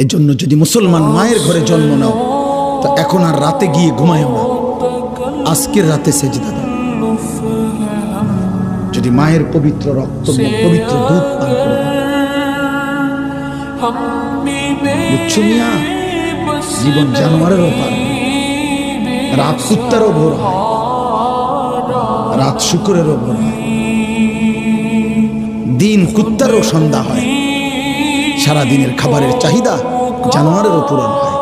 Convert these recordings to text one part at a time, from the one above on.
এজন্য যদি মুসলমান মায়ের ঘরে জন্ম নাও তো এখন আর রাতে গিয়ে ঘুমায়ও না, আজকের রাতে সেজদা দাও। যদি মায়ের পবিত্র রক্ত পবিত্র দুধ পান করে দাও, বুঝছো মিয়া? জীবন জানোয়ারেরও পার, রাত কুত্তারও ভোর হয়, রাত শুকুরেরও ভোর হয়, দিন কুত্তারও সন্ধ্যা হয়, সারাদিনের খাবারের চাহিদা জানোয়ারেরও পূরণ হয়,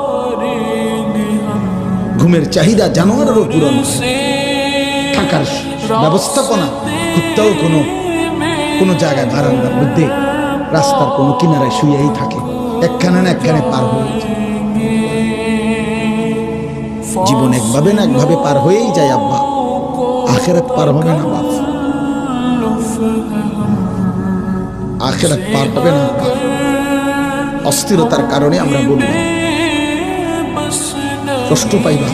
ঘুমের চাহিদা জানোয়ারেরও পূরণ হয়, থাকার ব্যবস্থাপনা কুত্তাও কোনো জায়গায় বারান্দার মধ্যে রাস্তার কোনো কিনারায় শুয়েই থাকে, একখানে না একখানে পার হয়ে যায়। জীবন একভাবে না একভাবে পার হয়েই যায় আব্বা, আখেরাত পার হবে না বাপ, আখেরাত পার হবে না আব্বা। অস্থিরতার কারণে আমরা বললাম কষ্ট পাইবা,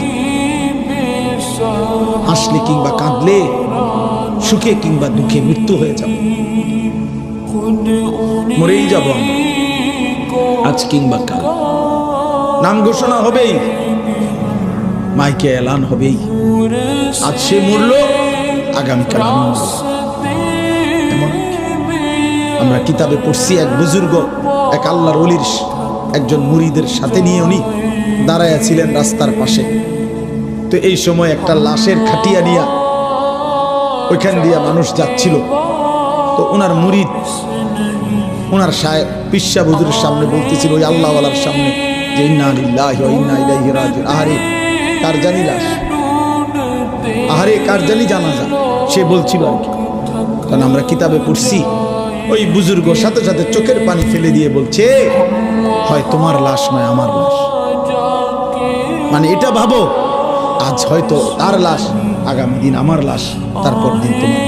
হাসলে কিংবা কাঁদলে, সুখে কিংবা দুঃখে মৃত্যু হয়ে যাবে, মরেই যাব আজ কিংবা কাল। নাম ঘোষণা হবেই, মাইকে এলান হবেই, আজ সে মরল, আগামীকাল আমরা কিতাবে পড়ছি এক বুজুর্গ এক আল্লাহর ওলির একজন মুরিদের সাথে নিয়ে উনি দাঁড়ায়া ছিলেন রাস্তার পাশে। তো এই সময় একটা লাশের খাটিয়া নিয়া ওইখান দিয়া মানুষ যাচ্ছিল। তো ওনার মুরিদ ওনার সাহেব পিসা হুজুরের সামনে বলতেছিল, ওই আল্লাহওয়ালার সামনে, যে ইন্না লিল্লাহি ওয়া ইন্না ইলাইহি রাজিউন। আহারে কার জানি লাশ, আহারে কার জানি জানাজা, সে বলছিল আর কি। কারণ আমরা কিতাবে পড়ছি ওই বুজুর্গ সাথে সাথে চোখের পানি ফেলে দিয়ে বলছে, হয় তোমার লাশ নয় আমার লাশ। মানে এটা ভাবো, আজ হয়তো তার লাশ, আগামী দিন আমার লাশ, তারপর দিন তোমার।